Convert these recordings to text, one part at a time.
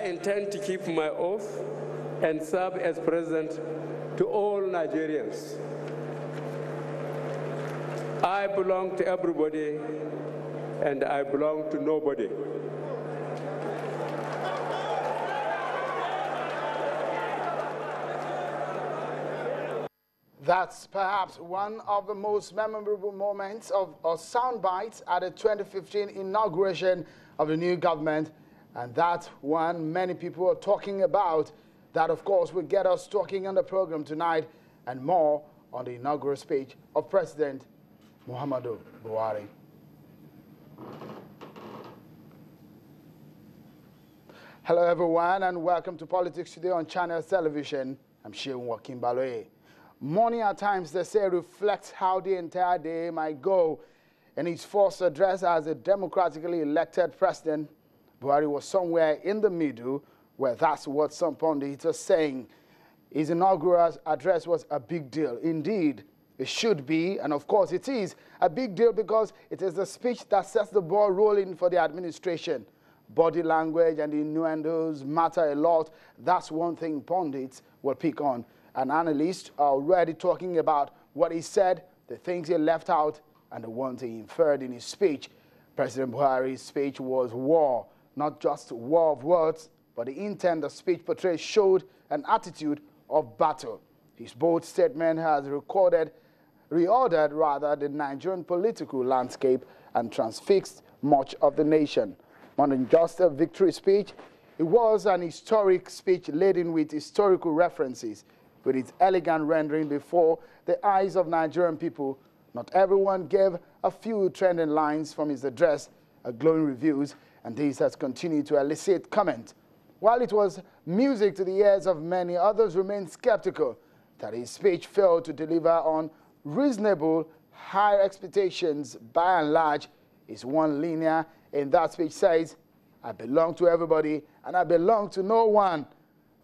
intend to keep my oath and serve as president to all Nigerians. I belong to everybody, and I belong to nobody. That's perhaps one of the most memorable moments or sound bites at the 2015 inauguration of the new government. And that one many people are talking about. That, of course, will get us talking on the program tonight and more on the inaugural speech of President Muhammadu Buhari. Hello, everyone, and welcome to Politics Today on Channels Television. I'm Sheun Wakimbaloye. Morning at times, they say, reflects how the entire day might go. In his first address as a democratically elected president, Buhari was somewhere in the middle, where that's what some pundits are saying. His inaugural address was a big deal. Indeed, it should be, and of course it is, a big deal because it is the speech that sets the ball rolling for the administration. Body language and innuendos matter a lot. That's one thing pundits will pick on. And analysts are already talking about what he said, the things he left out, and the ones he inferred in his speech. President Buhari's speech was war, not just war of words, but the intent the speech portrayed showed an attitude of battle. His bold statement has reordered the Nigerian political landscape and transfixed much of the nation. More than just a victory speech, it was an historic speech laden with historical references, with its elegant rendering before the eyes of Nigerian people. Not everyone gave a few trending lines from his address, glowing reviews, and this has continued to elicit comment. While it was music to the ears of many, others remained skeptical that his speech failed to deliver on reasonable, high expectations. By and large, his one linear in that speech says, "I belong to everybody and I belong to no one,"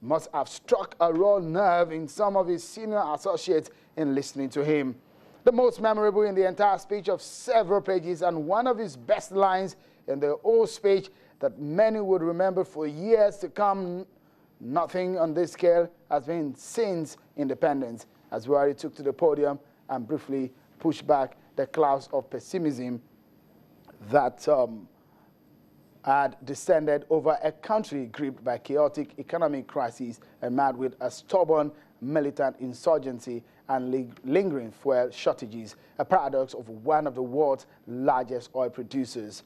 must have struck a raw nerve in some of his senior associates in listening to him. The most memorable in the entire speech of several pages and one of his best lines in the whole speech that many would remember for years to come. Nothing on this scale has been since independence, as Buhari took to the podium and briefly pushed back the clouds of pessimism that had descended over a country gripped by chaotic economic crises and marred with a stubborn militant insurgency and lingering fuel shortages, a paradox of one of the world's largest oil producers.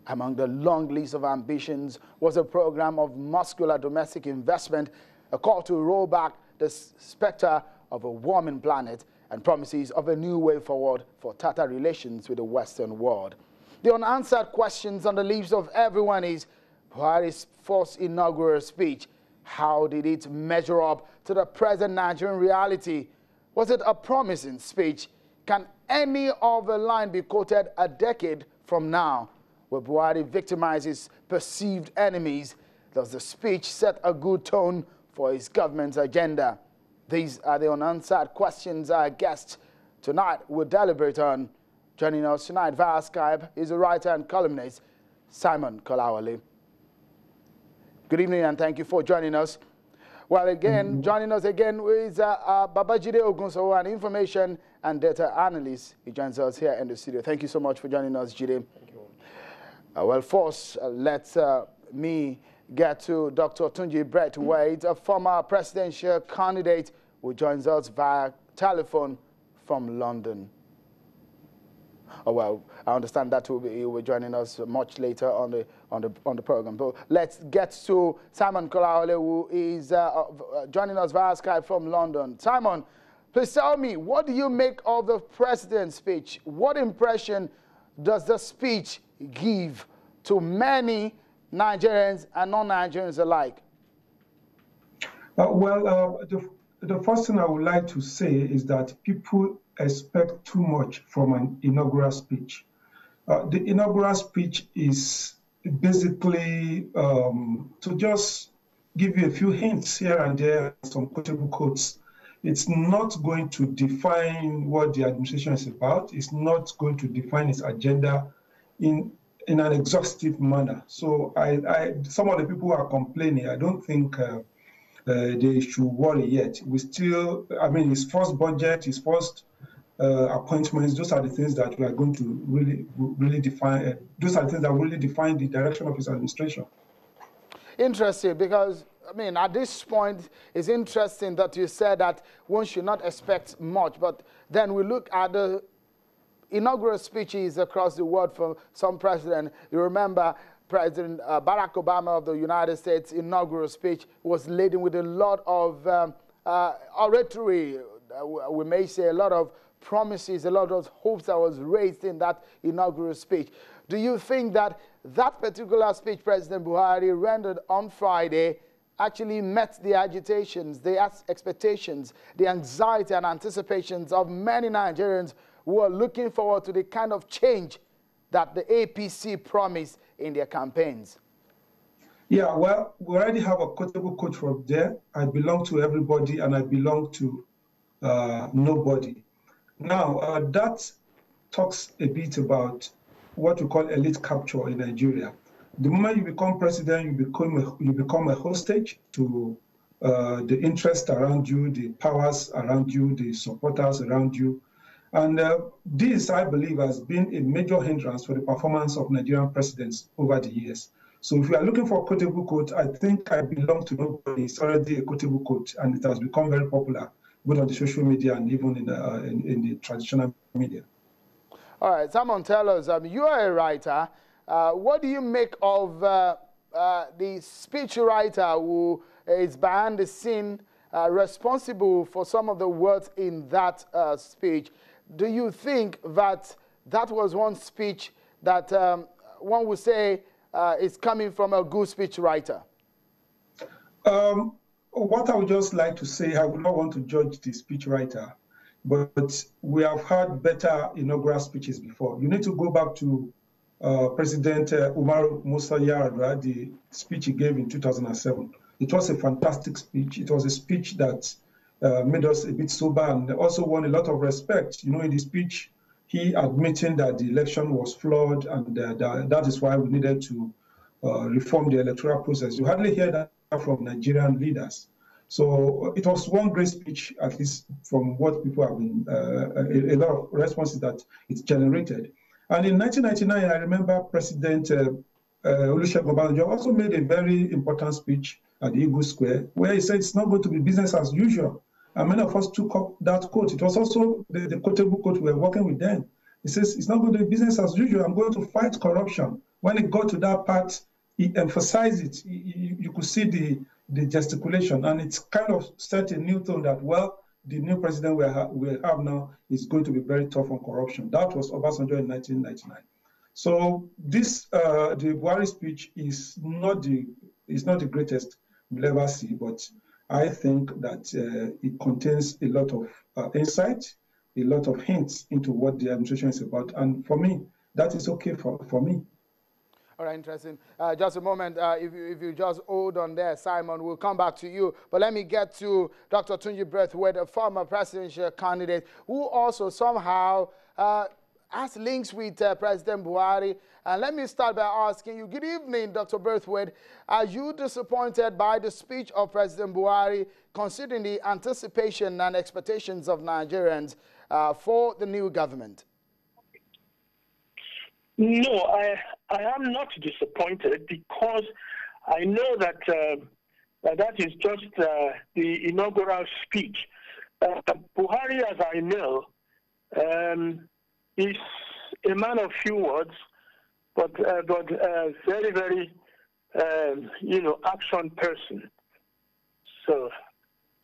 Among the long list of ambitions was a program of muscular domestic investment, a call to roll back the specter of a warming planet, and promises of a new way forward for tighter relations with the Western world. The unanswered questions on the lips of everyone is Buhari's first inaugural speech. How did it measure up to the present Nigerian reality? Was it a promising speech? Can any of the line be quoted a decade from now? Will Buhari victimize his perceived enemies? Does the speech set a good tone for his government's agenda? These are the unanswered questions our guest tonight will deliberate on. Joining us tonight via Skype is a writer and columnist, Simon Cowell. Good evening and thank you for joining us. Well, again, joining us again is Babajide Ogunsowo, an information and data analyst. He joins us here in the studio. Thank you so much for joining us, Jide. Thank you. Well, first, let me get to Dr. Tunji Brett Wade, a former presidential candidate who joins us via telephone from London. Oh, well, I understand that he will be joining us much later on the program. But let's get to Simon Cowell, who is joining us via Skype from London. Simon, please tell me, what do you make of the president's speech? What impression does the speech give to many Nigerians and non-Nigerians alike? The first thing I would like to say is that people expect too much from an inaugural speech. The inaugural speech is basically to just give you a few hints here and there, some quotable quotes. It's not going to define what the administration is about. It's not going to define its agenda in in an exhaustive manner. So some of the people who are complaining, I don't think they should worry yet. We still, I mean, his first budget, his first appointments, those are the things that we are going to really define. Those are the things that really define the direction of his administration. Interesting, because I mean, at this point, it's interesting that you said that one should not expect much, but then we look at the inaugural speeches across the world from some president. You remember President Barack Obama of the United States inaugural speech was laden with a lot of oratory, we may say a lot of promises, a lot of hopes that was raised in that inaugural speech. Do you think that that particular speech President Buhari rendered on Friday actually met the agitations, the expectations, the anxiety and anticipations of many Nigerians who are looking forward to the kind of change that the APC promised in their campaigns? Yeah, well, we already have a quotable quote from there. I belong to everybody and I belong to nobody. Now, that talks a bit about what we call elite capture in Nigeria. The moment you become president, you become a hostage to the interests around you, the powers around you, the supporters around you. And this, I believe, has been a major hindrance for the performance of Nigerian presidents over the years. So if you are looking for a quotable quote, I think I belong to nobody. It's already a quotable quote, and it has become very popular, both on the social media and even in the traditional media. All right, Simon, tell us, you are a writer. What do you make of the speechwriter who is behind the scene, responsible for some of the words in that speech? Do you think that that was one speech that one would say is coming from a good speechwriter? What I would just like to say, I would not want to judge the speechwriter, but we have had better inaugural speeches before. You need to go back to President Umaru Musa Yar'Adua, the speech he gave in 2007. It was a fantastic speech. It was a speech that made us a bit sober and also won a lot of respect. You know, in the speech, he admitting that the election was flawed and that is why we needed to reform the electoral process. You hardly hear that from Nigerian leaders. So it was one great speech, at least from what people have been, a lot of responses that it generated. And in 1999, I remember President Olusegun Obasanjo also made a very important speech at the Eagle Square, where he said it's not going to be business as usual. And many of us took up that quote. It was also the quotable quote we were working with then. He says, it's not going to be business as usual. I'm going to fight corruption. When it got to that part, he emphasized it. You could see the gesticulation, and it's kind of set a new tone that, well, the new president we have now is going to be very tough on corruption. That was Obasanjo in 1999. So this, the Buhari speech is not the greatest we'll ever see, but I think that it contains a lot of insight, a lot of hints into what the administration is about. And for me, that is okay for me. All right, interesting. Just a moment, if you just hold on there, Simon, we'll come back to you. But let me get to Dr. Tunji Braithwaite, a former presidential candidate, who also somehow has links with President Buhari. And let me start by asking you, good evening, Dr. Braithwaite. Are you disappointed by the speech of President Buhari, considering the anticipation and expectations of Nigerians for the new government? No, I am not disappointed, because I know that that is just the inaugural speech. Buhari, as I know, is a man of few words, but very, very, action person. So,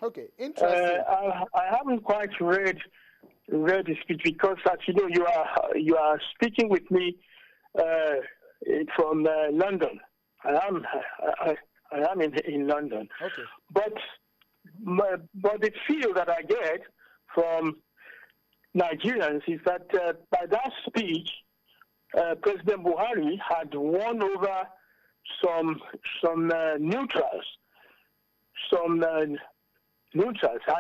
okay, interesting. I haven't quite read the speech, because, as you know, you are speaking with me from London. I am in London. Okay. But the feel that I get from Nigerians is that by that speech, President Buhari had won over some neutrals, and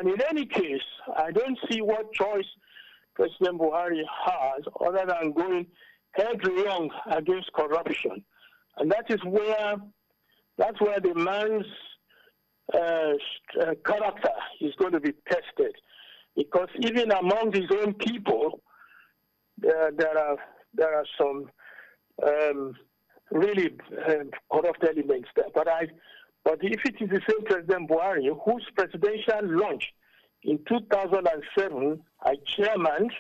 in any case, I don't see what choice President Buhari has other than going headlong against corruption, and that's where the man's character is going to be tested, because even among his own people, there are some really corrupt elements there. But if it is the same President Buhari, whose presidential launch in 2007, I chairman,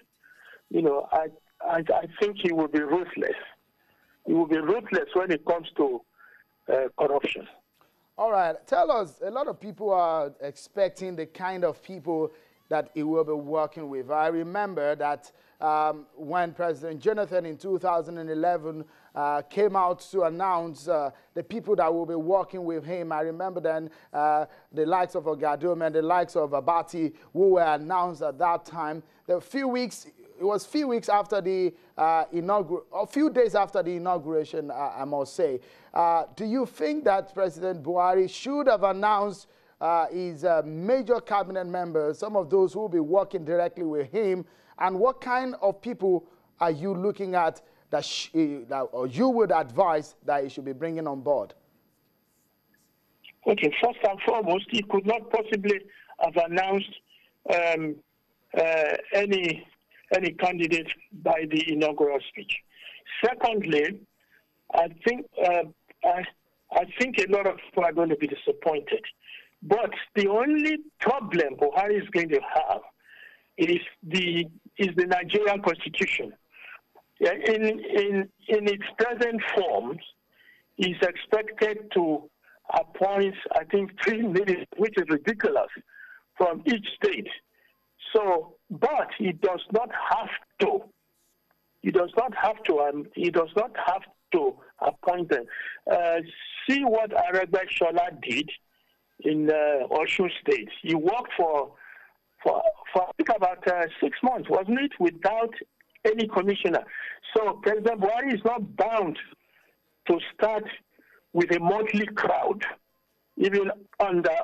I think he will be ruthless. He will be ruthless when it comes to corruption. All right. Tell us, a lot of people are expecting the kind of people that he will be working with. I remember that when President Jonathan in 2011 came out to announce the people that will be working with him, I remember then the likes of Ogadum and the likes of Abati who were announced at that time. There were it was a few weeks after the inauguration, a few days after the inauguration, I must say. Do you think that President Buhari should have announced his major cabinet members, some of those who will be working directly with him, and what kind of people are you looking at or you would advise that he should be bringing on board? Okay, first and foremost, he could not possibly have announced any candidate by the inaugural speech. Secondly, I think a lot of people are going to be disappointed. But the only problem Buhari is going to have is the Nigerian constitution. In its present forms, he's expected to appoint, I think, 3 ministers, which is ridiculous, from each state. So, but he does not have to. He does not have to appoint them. See what Aregbesola did in Osun State. He worked for I think about 6 months, wasn't it, without any commissioner. So President Buhari is not bound to start with a monthly crowd, even under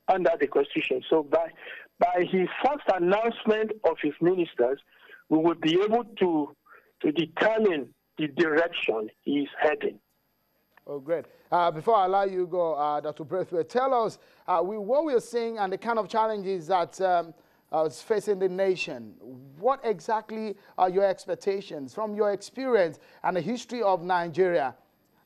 the Constitution. So by his first announcement of his ministers, we will be able to determine the direction he is heading. Oh, great. Before I allow you to go, Dr. Braithwaite, tell us what we're seeing and the kind of challenges that is facing the nation. What exactly are your expectations from your experience and the history of Nigeria?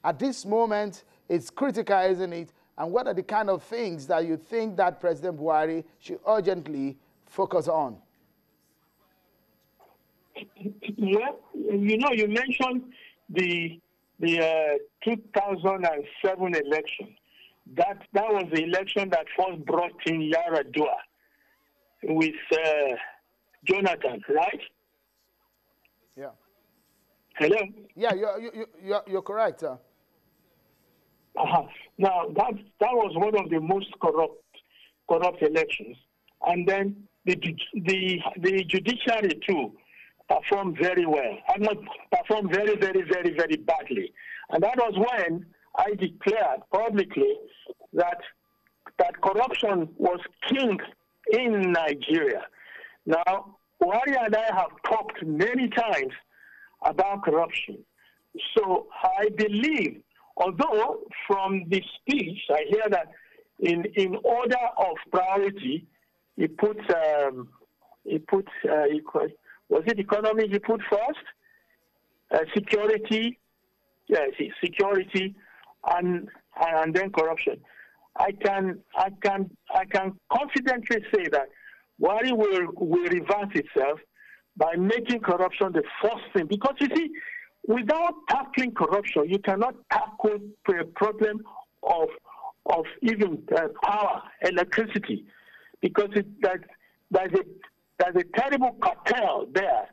At this moment, it's critical, isn't it? And what are the kind of things that you think that President Buhari should urgently focus on? Yeah, you mentioned the 2007 election. That was the election that first brought in Yaradua with Jonathan, right? Yeah. Hello? Yeah, you're correct, sir. Now, that was one of the most corrupt elections. And then the judiciary, too, performed very well. Performed very, very, very, very badly. And that was when I declared publicly that corruption was king in Nigeria. Now, Buhari and I have talked many times about corruption. So I believe, although from the speech I hear that in order of priority, he put was it economy he put first? Security, yes, security, and then corruption. I can confidently say that Buhari will reverse itself by making corruption the first thing. Because you see, without tackling corruption, you cannot tackle the problem of even power, electricity, because there's a terrible cartel there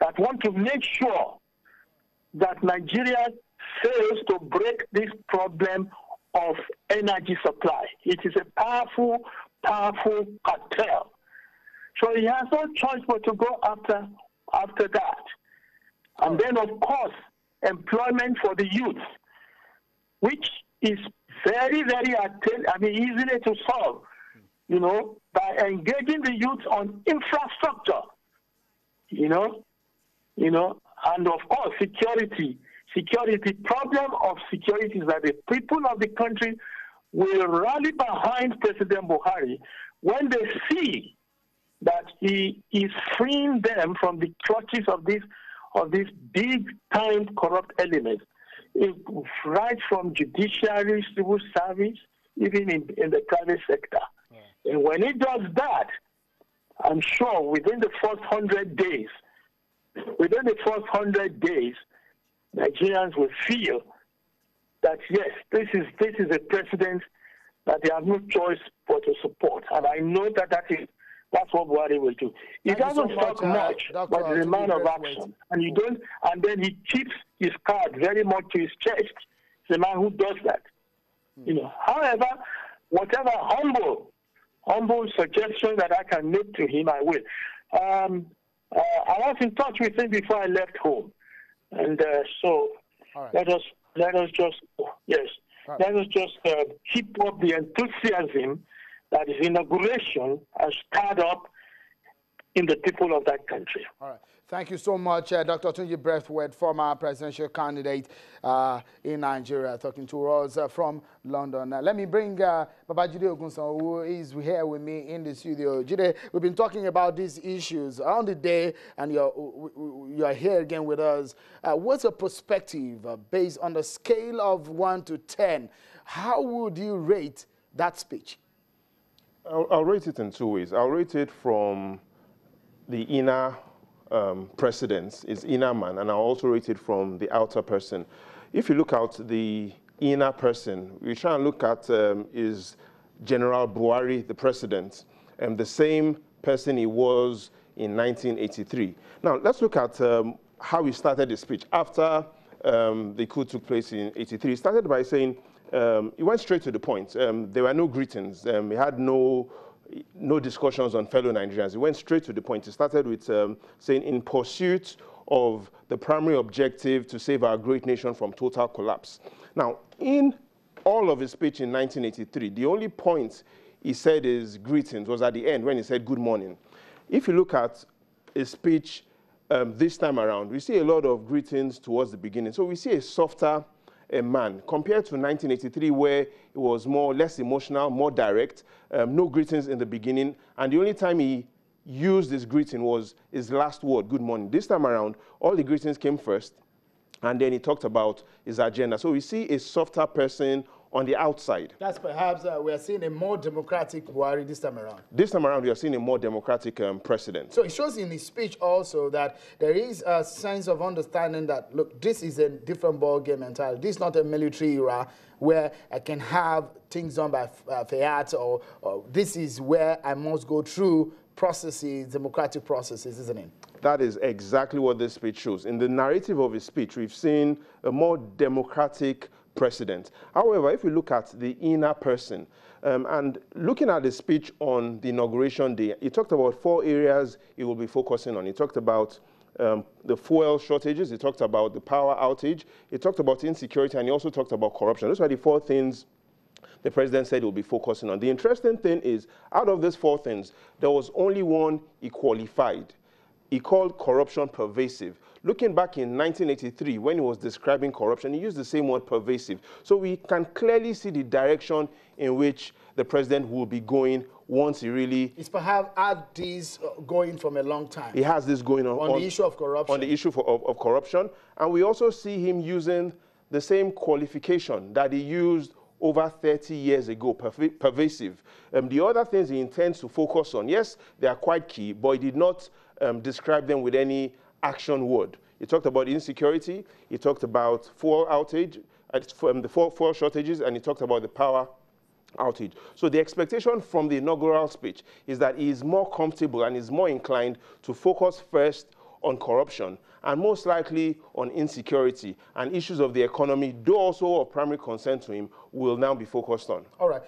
that want to make sure that Nigeria fails to break this problem of energy supply. It is a powerful cartel. So he has no choice but to go after that. And then, of course, employment for the youth, which is very, very easily to solve, by engaging the youth on infrastructure, And of course, security. Security, problem of security is that the people of the country will rally behind President Buhari when they see that he is freeing them from the clutches of these big-time corrupt elements, right from judiciary, civil service, even in the private sector. Yeah. And when he does that, I'm sure within the first 100 days, Nigerians will feel that yes, this is a president that they have no choice but to support, and I know that's what Buhari will do. He doesn't talk much, but he's a man of action, and then he keeps his card very much to his chest. He's a man who does that. You know. However, whatever humble suggestion that I can make to him, I will. I was in touch with him before I left home. And so right. let us just keep up the enthusiasm that his inauguration has stirred up in the people of that country. All right. Thank you so much, Dr. Tunji Braithwaite, former presidential candidate in Nigeria, talking to us from London. Let me bring Babajide Ogunsan, who is here with me in the studio. Jide, we've been talking about these issues on the day, and you're here again with us. What's your perspective based on the scale of 1 to 10? How would you rate that speech? I'll rate it in two ways. I'll rate it from the inner presidents, is inner man, and I'll also rate it from the outer person. If you look at the inner person, we try and look at is General Buhari, the president, and the same person he was in 1983. Now, let's look at how he started his speech. After the coup took place in 83, he started by saying, he went straight to the point. There were no greetings. He had no discussions on fellow Nigerians. He went straight to the point. He started with saying, in pursuit of the primary objective to save our great nation from total collapse. Now, in all of his speech in 1983, the only point he said is greetings was at the end when he said good morning. If you look at his speech this time around, we see a lot of greetings towards the beginning. So we see a softer man compared to 1983, where it was less emotional, more direct, no greetings in the beginning, and the only time he used his greeting was his last word, good morning. This time around, all the greetings came first, and then he talked about his agenda. So we see a softer person on the outside. That's perhaps we are seeing a more democratic Buhari this time around. This time around, we are seeing a more democratic president. So it shows in his speech also that there is a sense of understanding that, look, this is a different ballgame entirely. This is not a military era where I can have things done by fiat, or this is where I must go through processes, democratic processes, isn't it? That is exactly what this speech shows. In the narrative of his speech, we've seen a more democratic president. However, if we look at the inner person, and looking at the speech on the inauguration day, he talked about 4 areas he will be focusing on. He talked about the fuel shortages, he talked about the power outage, he talked about insecurity, and he also talked about corruption. Those are the 4 things the president said he will be focusing on. The interesting thing is, out of these 4 things, there was only one he qualified. He called corruption pervasive. Looking back in 1983, when he was describing corruption, he used the same word, pervasive. So we can clearly see the direction in which the president will be going once he really... He's perhaps had this going from a long time. He has this going on the issue of corruption. On the issue of corruption. And we also see him using the same qualification that he used over 30 years ago, pervasive. The other things he intends to focus on, yes, they are quite key, but he did not describe them with any action word. He talked about insecurity, he talked about fuel outage, the fuel shortages, and he talked about the power outage. So the expectation from the inaugural speech is that he is more comfortable and is more inclined to focus first on corruption and most likely on insecurity, and issues of the economy, though also of primary concern to him, will now be focused on. All right.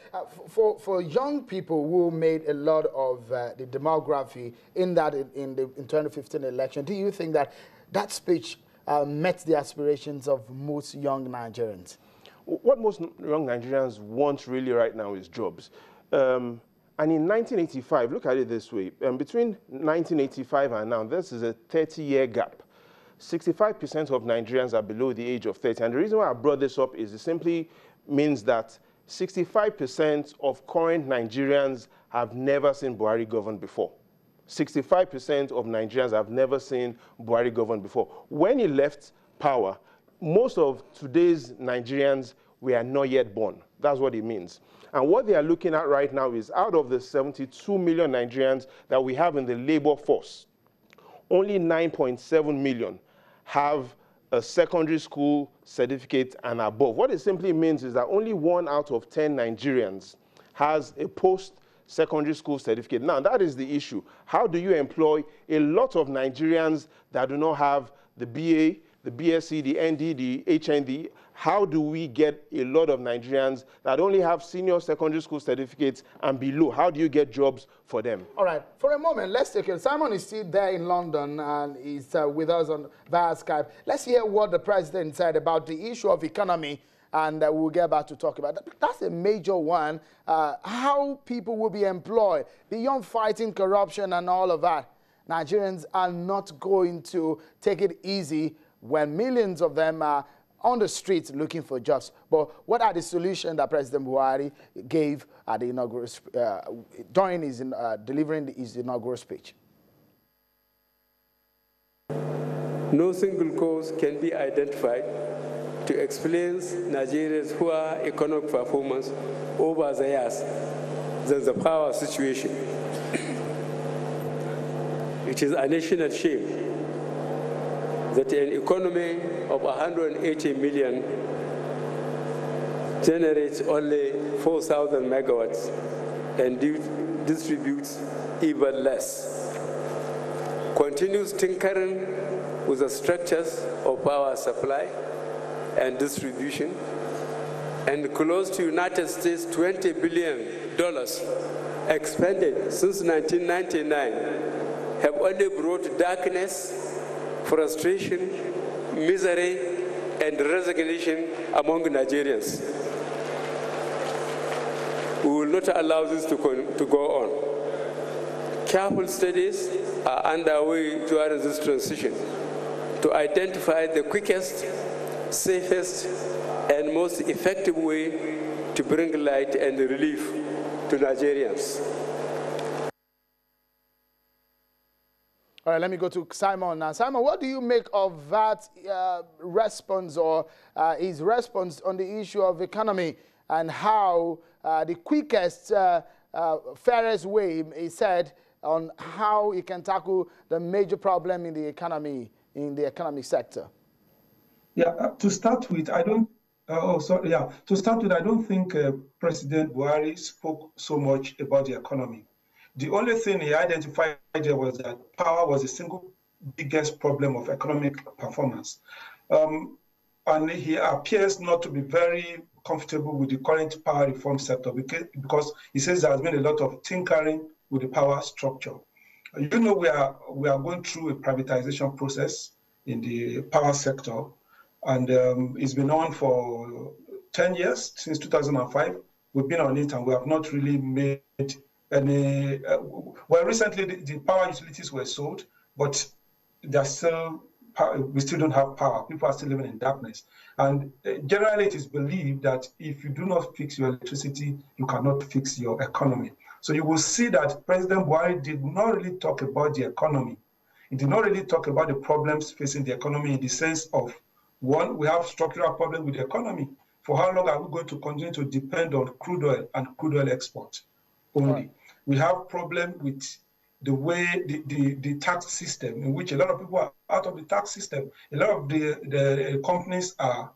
For young people who made a lot of the demography in the 2015 election, do you think that that speech met the aspirations of most young Nigerians? What most young Nigerians want really right now is jobs. And in 1985, look at it this way, between 1985 and now, this is a 30-year gap. 65% of Nigerians are below the age of 30. And the reason why I brought this up is it simply means that 65% of current Nigerians have never seen Buhari govern before. 65% of Nigerians have never seen Buhari govern before. When he left power, most of today's Nigerians were not yet born. That's what it means. And what they are looking at right now is out of the 72 million Nigerians that we have in the labor force, only 9.7 million have a secondary school certificate and above. What it simply means is that only 1 out of 10 Nigerians has a post-secondary school certificate. Now, that is the issue. How do you employ a lot of Nigerians that do not have the BA, the BSc, the ND, the HND? How do we get a lot of Nigerians that only have senior secondary school certificates and below? How do you get jobs for them? All right. For a moment, let's take it. Simon is still there in London and is with us via Skype. Let's hear what the president said about the issue of economy, and we'll get back to talk about that. That's a major one. How people will be employed beyond fighting corruption and all of that. Nigerians are not going to take it easy when millions of them are on the streets looking for jobs. But what are the solutions that President Buhari gave at the inaugural, during his delivering his inaugural speech? No single cause can be identified to explain Nigeria's poor economic performance over the years than the power situation. It is a national shame that an economy of 180 million generates only 4,000 megawatts and distributes even less. Continues tinkering with the structures of power supply and distribution, and close to United States $20 billion expended since 1999 have only brought darkness, frustration, misery, and resignation among Nigerians. We will not allow this to go on. Careful studies are underway during this transition to identify the quickest, safest, and most effective way to bring light and relief to Nigerians. All right, let me go to Simon now. Simon, what do you make of that response or his response on the issue of economy and how the quickest, fairest way, he said, on how he can tackle the major problem in the economy, in the economic sector? Yeah, to start with, I don't. To start with, I don't think President Buhari spoke so much about the economy. The only thing he identified there was that power was the single biggest problem of economic performance. And he appears not to be very comfortable with the current power reform sector because he says there has been a lot of tinkering with the power structure. You know, we are going through a privatization process in the power sector, and it's been on for 10 years, since 2005. We've been on it and we have not really made any, well, recently the power utilities were sold, but they're still, we still don't have power. People are still living in darkness. And generally it is believed that if you do not fix your electricity, you cannot fix your economy. So you will see that President Buhari did not really talk about the economy. He did not really talk about the problems facing the economy in the sense of, one, we have structural problems with the economy. For how long are we going to continue to depend on crude oil and crude oil export only? Right. We have problem with the way the tax system, in which a lot of people are out of the tax system. A lot of the companies are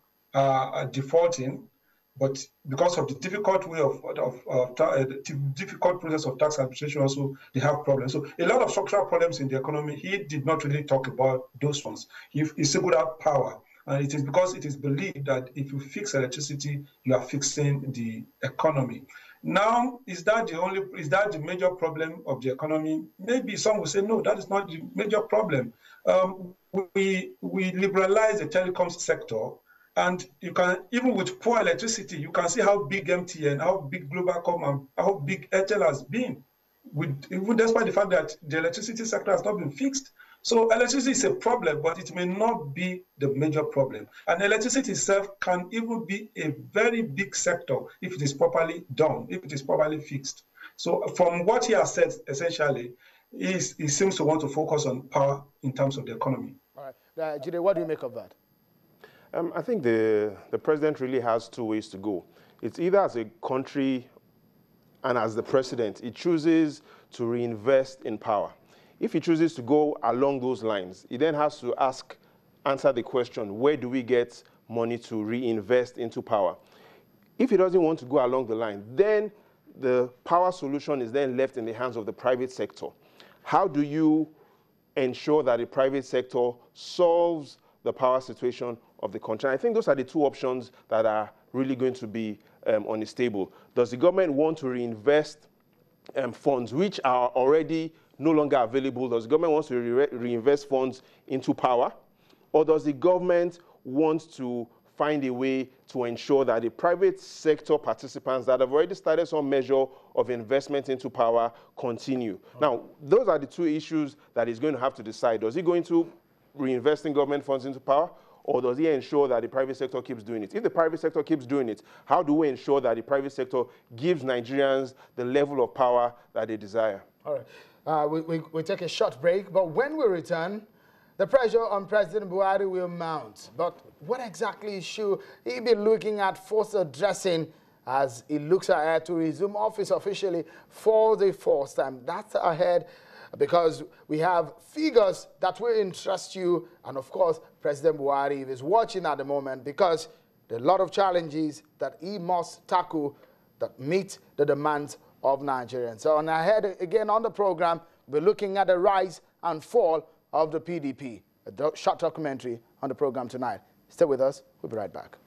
defaulting, but because of the difficult way difficult process of tax administration, also they have problems. So a lot of structural problems in the economy. He did not really talk about those ones. He singled out power. And it is because it is believed that if you fix electricity, you are fixing the economy. Now, is that the major problem of the economy? Maybe some will say, no, that is not the major problem. We liberalize the telecom sector, and you can, even with poor electricity, you can see how big MTN, how big Globalcom, and how big Airtel has been. Even despite the fact that the electricity sector has not been fixed, So electricity is a problem, but it may not be the major problem. And electricity itself can even be a very big sector if it is properly done, if it is properly fixed. So from what he has said, essentially, he seems to want to focus on power in terms of the economy. All right. Jide, what do you make of that? I think the president really has two ways to go. It's either as a country and as the president, he chooses to reinvest in power. If he chooses to go along those lines, he then has to answer the question, where do we get money to reinvest into power? If he doesn't want to go along the line, then the power solution is then left in the hands of the private sector. How do you ensure that the private sector solves the power situation of the country? And I think those are the two options that are really going to be on the table. Does the government want to reinvest funds which are already no longer available? Does the government want to reinvest funds into power? Or does the government want to find a way to ensure that the private sector participants that have already started some measure of investment into power continue? Okay. Now, those are the two issues that he's going to have to decide. Does he going to reinvest in government funds into power, or does he ensure that the private sector keeps doing it? If the private sector keeps doing it, how do we ensure that the private sector gives Nigerians the level of power that they desire? All right. We take a short break, but when we return, the pressure on President Buhari will mount. But what exactly should he be looking at first addressing as he looks ahead to resume office officially for the first time? That's ahead because we have figures that will interest you. And of course, President Buhari is watching at the moment because there are a lot of challenges that he must tackle that meet the demands of Nigerians. So on ahead again on the program, we're looking at the rise and fall of the PDP. A short documentary on the program tonight. Stay with us. We'll be right back.